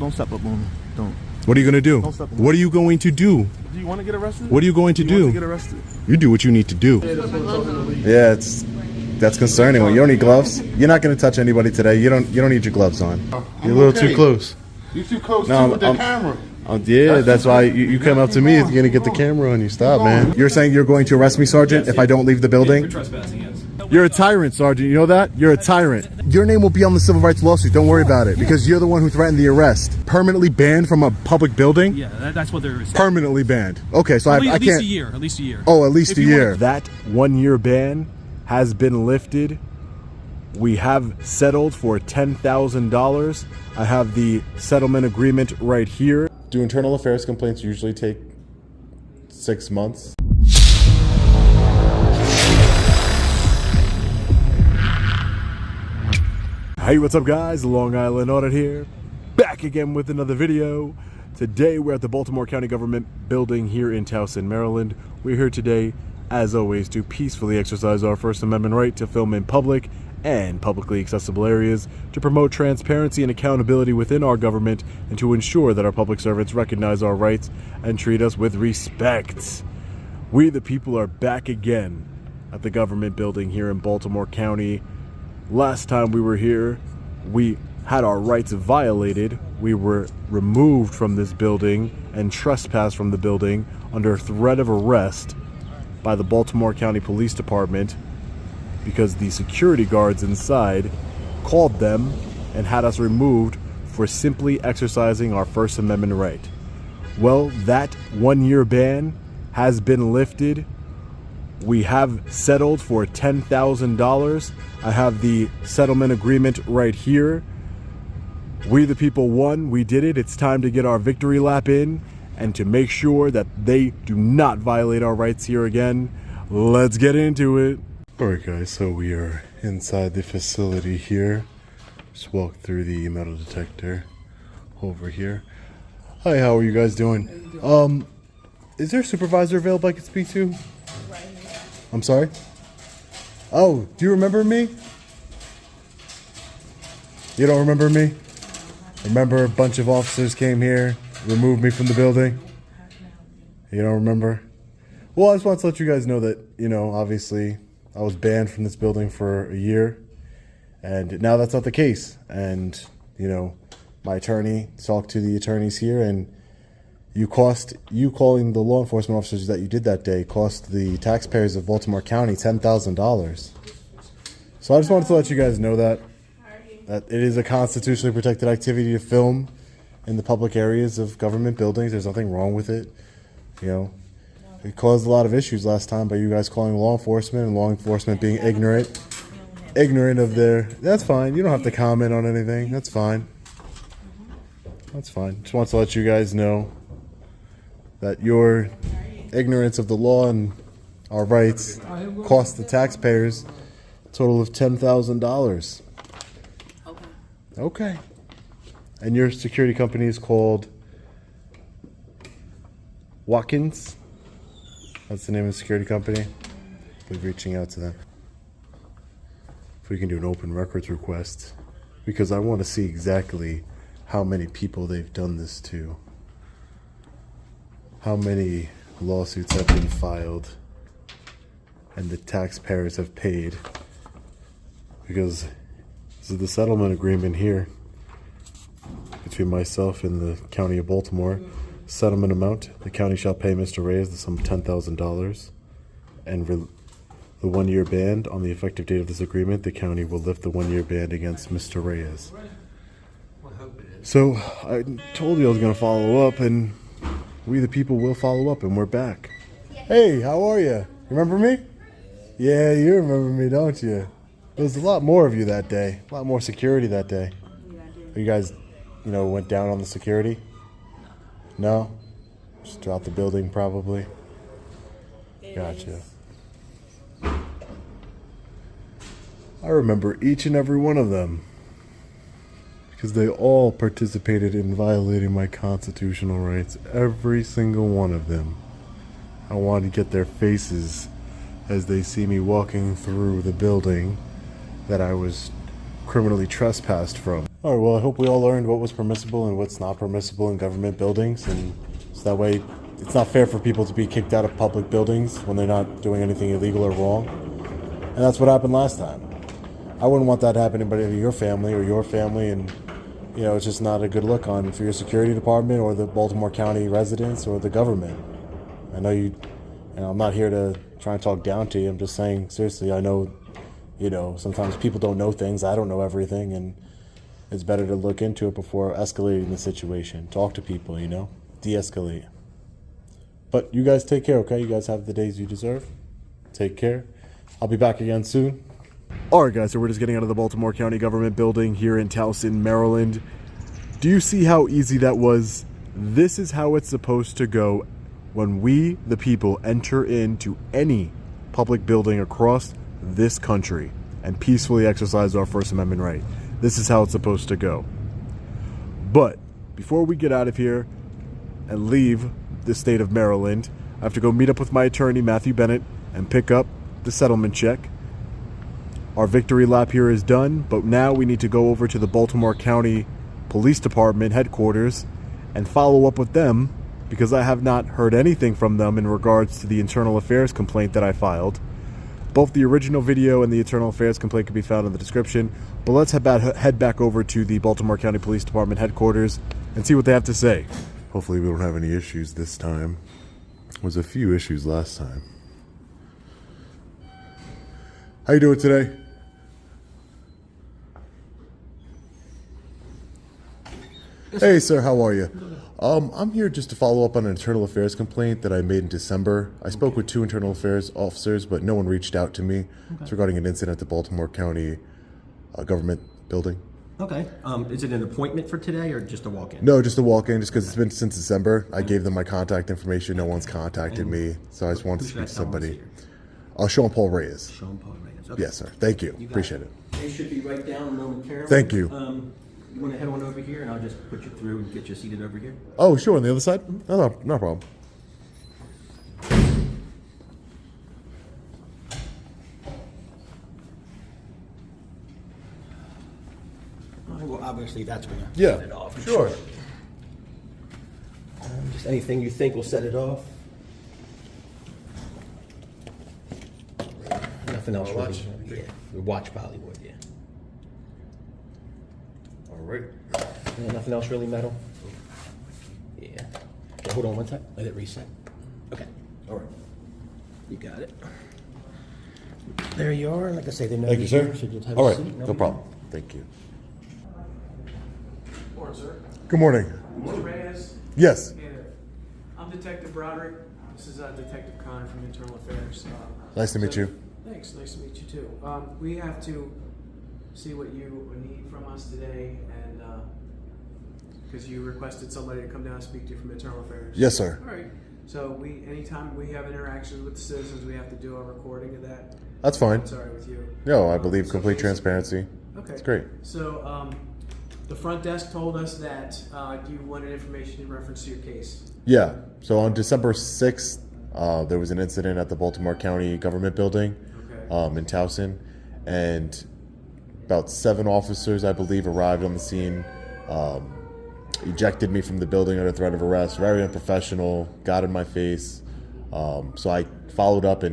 Don't step up on me. Don't. What are you going to do? Don't step on me. What are you going to do? Do you want to get arrested? What are you going to do? Want to get arrested? You do what you need to do. Yeah, that's concerning. You don't need gloves. You're not going to touch anybody today. You don't need your gloves on. You're a little too close. You're too close with the camera. Yeah, that's why you come up to me. You're going to get the camera on you. Stop, man. You're saying you're going to arrest me, Sergeant, if I don't leave the building? You're a tyrant, Sergeant. You know that? You're a tyrant. Your name will be on the civil rights lawsuit. Don't worry about it, because you're the one who threatened the arrest. Permanently banned from a public building? Yeah, that's what there is. Permanently banned. Okay, so I can't... At least a year. At least a year. Oh, at least a year. That 1 year ban has been lifted. We have settled for $10,000. I have the settlement agreement right here. Do internal affairs complaints usually take 6 months? Hey, what's up guys? Long Island Audit here, back again with another video. Today we're at the Baltimore County Government building here in Towson, Maryland. We're here today, as always, to peacefully exercise our First Amendment right to film in public and publicly accessible areas, to promote transparency and accountability within our government, and to ensure that our public servants recognize our rights and treat us with respect. We the people are back again at the government building here in Baltimore County. Last time we were here, we had our rights violated. We were removed from this building and trespassed from the building under threat of arrest by the Baltimore County Police Department because the security guards inside called them and had us removed for simply exercising our First Amendment right. Well, that 1 year ban has been lifted. We have settled for $10,000. I have the settlement agreement right here. We the people won. We did it. It's time to get our victory lap in and to make sure that they do not violate our rights here again. Let's get into it. All right, guys, so we are inside the facility here. Just walk through the metal detector over here. Hi, how are you guys doing? Is there a supervisor available I could speak to? I'm sorry? Oh, do you remember me? You don't remember me? Remember a bunch of officers came here, removed me from the building? You don't remember? Well, I just want to let you guys know that, you know, obviously I was banned from this building for a year, and now that's not the case. And, you know, my attorney talked to the attorneys here, and you calling the law enforcement officers that you did that day cost the taxpayers of Baltimore County $10,000. So I just wanted to let you guys know that it is a constitutionally protected activity to film in the public areas of government buildings. There's nothing wrong with it. You know, it caused a lot of issues last time by you guys calling law enforcement and law enforcement being ignorant of their... That's fine. You don't have to comment on anything. That's fine. That's fine. Just want to let you guys know that your ignorance of the law and our rights cost the taxpayers a total of $10,000. Okay. And your security company is called Watkins? That's the name of the security company? We're reaching out to them. If we can do an open records request, because I want to see exactly how many people they've done this to. How many lawsuits have been filed and the taxpayers have paid, because this is the settlement agreement here between myself and the County of Baltimore. Settlement amount: the county shall pay Mr. Reyes the sum of $10,000, and the 1 year ban. On the effective date of this agreement, the county will lift the 1 year ban against Mr. Reyes. So I told you I was going to follow up, and we the people will follow up, and we're back. Hey, how are you? Remember me? Yeah, you remember me, don't you? There was a lot more of you that day. A lot more security that day. You guys, you know, went down on the security? No? Just dropped the building, probably? Gotcha. I remember each and every one of them, because they all participated in violating my constitutional rights. Every single one of them. I wanted to get their faces as they see me walking through the building that I was criminally trespassed from. All right, well, I hope we all learned what was permissible and what's not permissible in government buildings, and so that way it's not fair for people to be kicked out of public buildings when they're not doing anything illegal or wrong. And that's what happened last time. I wouldn't want that to happen to anybody in your family, and you know, it's just not a good look on for your security department or the Baltimore County residents or the government. I know you know, I'm not here to try and talk down to you. I'm just saying, seriously, I know, you know, sometimes people don't know things. I don't know everything, and it's better to look into it before escalating the situation. Talk to people, you know, de-escalate. But you guys take care, okay? You guys have the days you deserve. Take care. I'll be back again soon. All right, guys, so we're just getting out of the Baltimore County government building here in Towson, Maryland. Do you see how easy that was? This is how it's supposed to go when we, the people, enter into any public building across this country and peacefully exercise our First Amendment right. This is how it's supposed to go. But before we get out of here and leave the state of Maryland, I have to go meet up with my attorney, Matthew Bennett, and pick up the settlement check. Our victory lap here is done, but now we need to go over to the Baltimore County Police Department headquarters and follow up with them, because I have not heard anything from them in regards to the internal affairs complaint that I filed. Both the original video and the internal affairs complaint can be found in the description, but let's head back over to the Baltimore County Police Department headquarters and see what they have to say. Hopefully we don't have any issues this time. There was a few issues last time. How you doing today? Hey, sir, how are you? I'm here just to follow up on an internal affairs complaint that I made in December. I spoke with 2 internal affairs officers, but no one reached out to me. It's regarding an incident at the Baltimore County government building. Okay. Is it an appointment for today or just a walk-in? No, just a walk-in, just because it's been since December. I gave them my contact information. No one's contacted me, so I just wanted to speak to somebody. Sean Paul Reyes. Sean Paul Reyes. Okay. Yes, sir. Thank you. Appreciate it. They should be right down momentarily. Thank you. You want to head on over here, and I'll just put you through and get you seated over here? Oh, sure. On the other side? No problem. All right, well, obviously, that's when you Yeah, set it off. sure. Just anything you think will set it off. Nothing else really. Yeah, we watch Bollywood, yeah. All right. Yeah, nothing else really metal? Yeah. Okay, hold on one sec. Let it reset. Okay. All right. You got it. There you are. Like I say, they know Thank you, sir. here, so just have All a right. seat. No problem. Thank you. Morning, sir. Good morning. Mr. Reyes? Yes. Yeah. I'm Detective Broderick. This is Detective Connor from Internal Affairs. Nice to meet you. Thanks. Nice to meet you, too. We have to see what you need from us today, and because you requested somebody to come down and speak to you from Internal Affairs. Yes, sir. All right. So anytime we have interactions with the citizens, we have to do a recording of that. That's fine. That's all right with you. No, I believe So complete please- transparency. Okay. It's great. So the front desk told us that you wanted information in reference to your case. Yeah. So on December 6th, there was an incident at the Baltimore County government building Okay. in Towson, and about 7 officers, I believe, arrived on the scene, ejected me from the building under threat of arrest. Very unprofessional, got in my face. So I followed up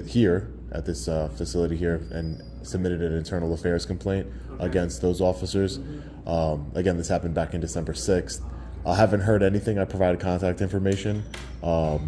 here at this facility here and submitted an internal affairs complaint against those officers. Again, this happened back in December 6th. I haven't heard anything. I provided contact information. I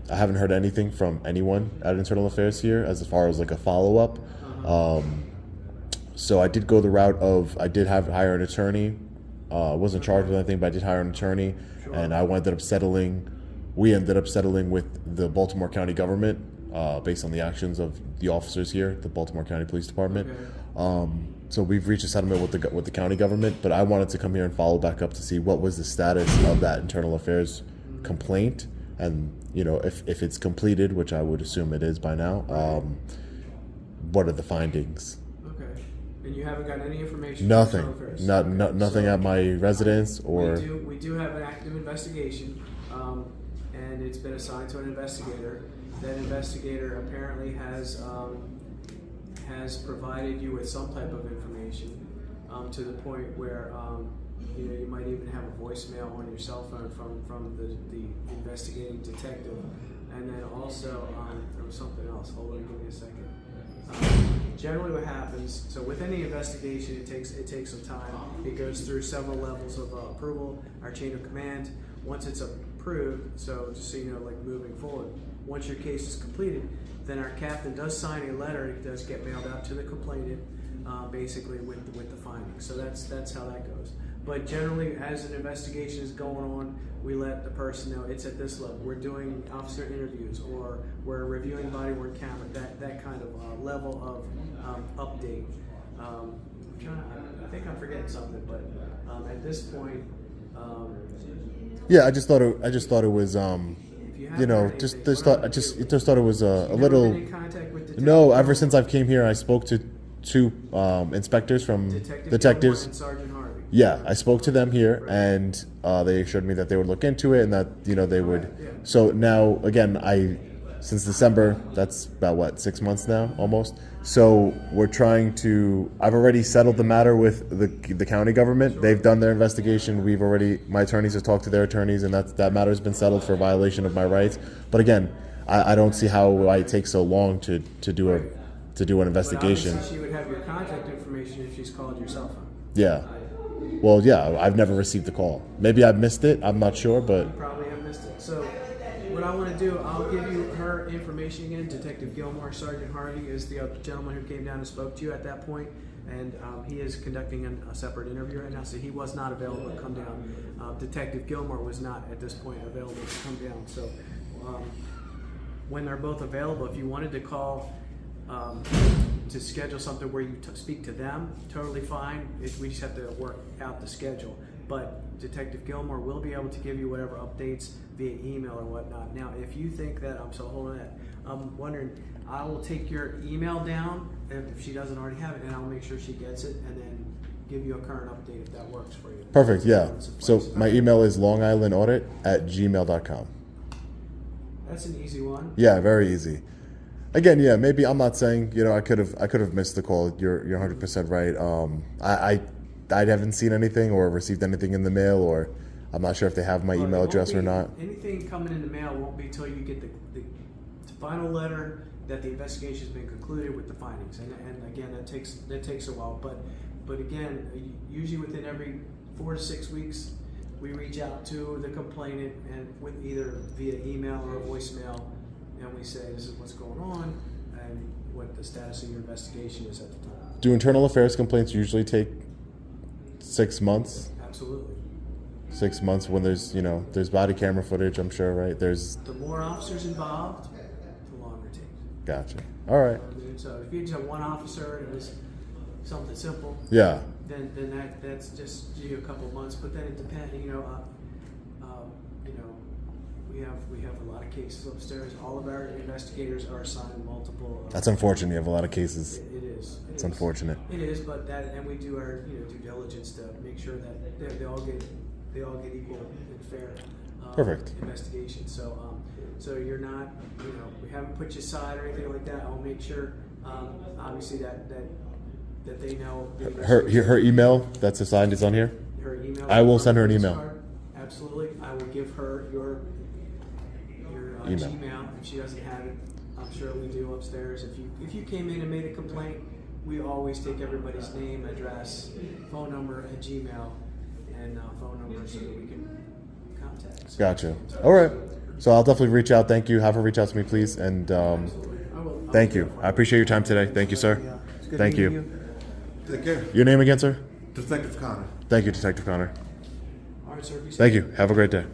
haven't heard anything from anyone at Internal Affairs here as far as like a follow-up. So I did go the route of, hire an attorney. I wasn't charged with anything, but I did hire an attorney, and we ended up settling with the Baltimore County government based on the actions of the officers here, the Baltimore County Police Department. Okay. So we've reached a settlement with the county government, but I wanted to come here and follow back up to see what was the status of that internal affairs complaint, and if it's completed, which I would assume it is by now. What are the findings? Okay. And you haven't gotten any information? Nothing. From Affairs? Nothing at my residence or. We do have an active investigation, and it's been assigned to an investigator. That investigator apparently has provided you with some type of information. to the point where you know, you might even have a voicemail on your cell phone from the investigating detective. And then also, there was something else. Hold on, give me a second. Generally what happens, so with any investigation, it takes some time. It goes through several levels of approval, our chain of command. Once it's approved, so just so you know, like moving forward, once your case is completed, then our captain does sign a letter. It does get mailed out to the complainant, basically with the findings. So that's how that goes. But generally, as an investigation is going on, we let the person know it's at this level. We're doing officer interviews, or we're reviewing body-worn camera. That kind of level of update. I think I'm forgetting something, but at this point, yeah, I just thought it was you know, just thought it was a little. been in contact with detectives? No, ever since I've came here, I spoke to two inspectors from detectives. And Sergeant Harvey. Yeah, I spoke to them here, and they assured me that they would look into it and that, you know, they would. So now, again, since December, that's about what, 6 months now, almost. So we're trying to. I've already settled the matter with the county government. They've done their investigation. My attorneys have talked to their attorneys, and that matter has been settled for violation of my rights. But again, I don't see how it takes so long to do an investigation. But obviously she would have your contact information if she's called your cell phone. Yeah. Well, yeah, I've never received the call. Maybe I missed it. I'm not sure, but. You probably have missed it. So what I want to do, I'll give you her information again. Detective Gilmore, Sergeant Harvey is the gentleman who came down and spoke to you at that point, and he is conducting a separate interview right now, so he was not available to come down. Detective Gilmore was not at this point available to come down. So when they're both available, if you wanted to call to schedule something where you speak to them, totally fine. We just have to work out the schedule. But Detective Gilmore will be able to give you whatever updates via email or whatnot. Now, if you think that, I'm wondering, I will take your email down if she doesn't already have it, and I'll make sure she gets it, and then give you a current update if that works for you. Perfect, yeah. So my email is longislandaudit@gmail.com. That's an easy one. Yeah, very easy. Again, yeah, maybe I'm not saying, you know, I could have missed the call. You're 100% right. I haven't seen anything or received anything in the mail, or I'm not sure if they have my email address or not. Anything coming in the mail won't be until you get the final letter that the investigation has been concluded with the findings. And again, that takes a while. But again, usually within every 4 to 6 weeks, we reach out to the complainant and with either via email or a voicemail, and we say this is what's going on and what the status of your investigation is at the time. Do internal affairs complaints usually take 6 months? Absolutely. 6 months when there's body camera footage, I'm sure, right? The more officers involved, the longer it takes. Gotcha. All right. So if you just have one officer and it was something simple, yeah, then that's just a couple of months. But then it depends. We have a lot of cases upstairs. All of our investigators are assigned multiple. That's unfortunate. You have a lot of cases. It is. It's unfortunate. It is, but and we do our due diligence to make sure that they all get equal and fair. Perfect. Investigation. So you're not, we haven't put you aside or anything like that. I'll make sure, obviously that they know. Her email that's assigned is on here. Her email. I will send her an email. Absolutely, I will give her your email. Gmail if she doesn't have it. I'm sure we do upstairs. If you came in and made a complaint, we always take everybody's name, address, phone number, and Gmail, and phone number so that we can contact. Gotcha. All right. So I'll definitely reach out. Thank you. Have her reach out to me, please. And thank you. I appreciate your time today. Thank you, sir. Thank you. Take care. Your name again, sir? Detective Connor. Thank you, Detective Connor. All right, sir. Thank you. Have a great day.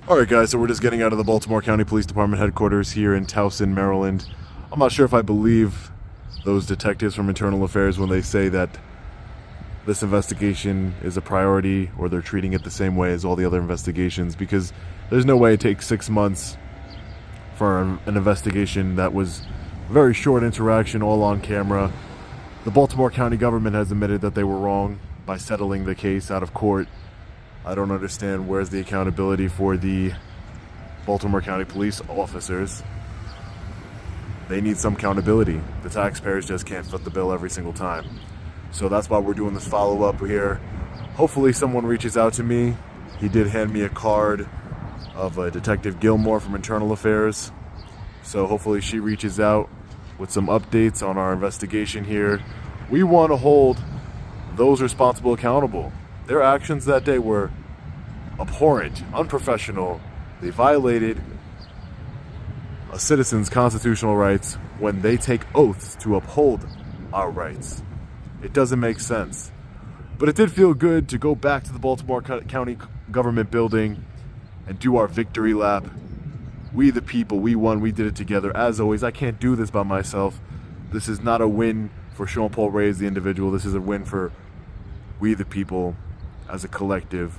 All right, guys, so we're just getting out of the Baltimore County Police Department headquarters here in Towson, Maryland. I'm not sure if I believe those detectives from Internal Affairs when they say that this investigation is a priority or they're treating it the same way as all the other investigations, because there's no way it takes 6 months for an investigation that was a very short interaction, all on camera. The Baltimore County government has admitted that they were wrong by settling the case out of court. I don't understand where's the accountability for the Baltimore County police officers. They need some accountability. The taxpayers just can't foot the bill every single time. So that's why we're doing this follow-up here. Hopefully someone reaches out to me. He did hand me a card of Detective Gilmore from Internal Affairs. So hopefully she reaches out with some updates on our investigation here. We want to hold those responsible accountable. Their actions that day were abhorrent, unprofessional. They violated a citizen's constitutional rights when they take oaths to uphold our rights. It doesn't make sense. But it did feel good to go back to the Baltimore County government building and do our victory lap. We the people, we won, we did it together. As always, I can't do this by myself. This is not a win for Sean Paul Reyes, the individual. This is a win for we the people as a collective.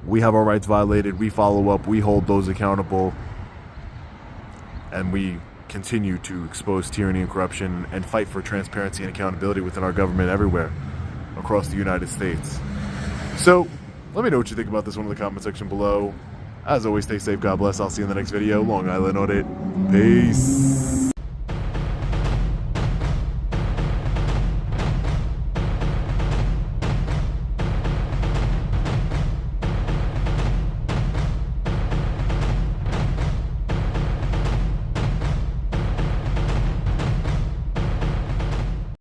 We have our rights violated. We follow up. We hold those accountable. And we continue to expose tyranny and corruption and fight for transparency and accountability within our government everywhere across the United States. So, let me know what you think about this one in the comment section below. As always, stay safe. God bless. I'll see you in the next video. Long Island Audit. Peace.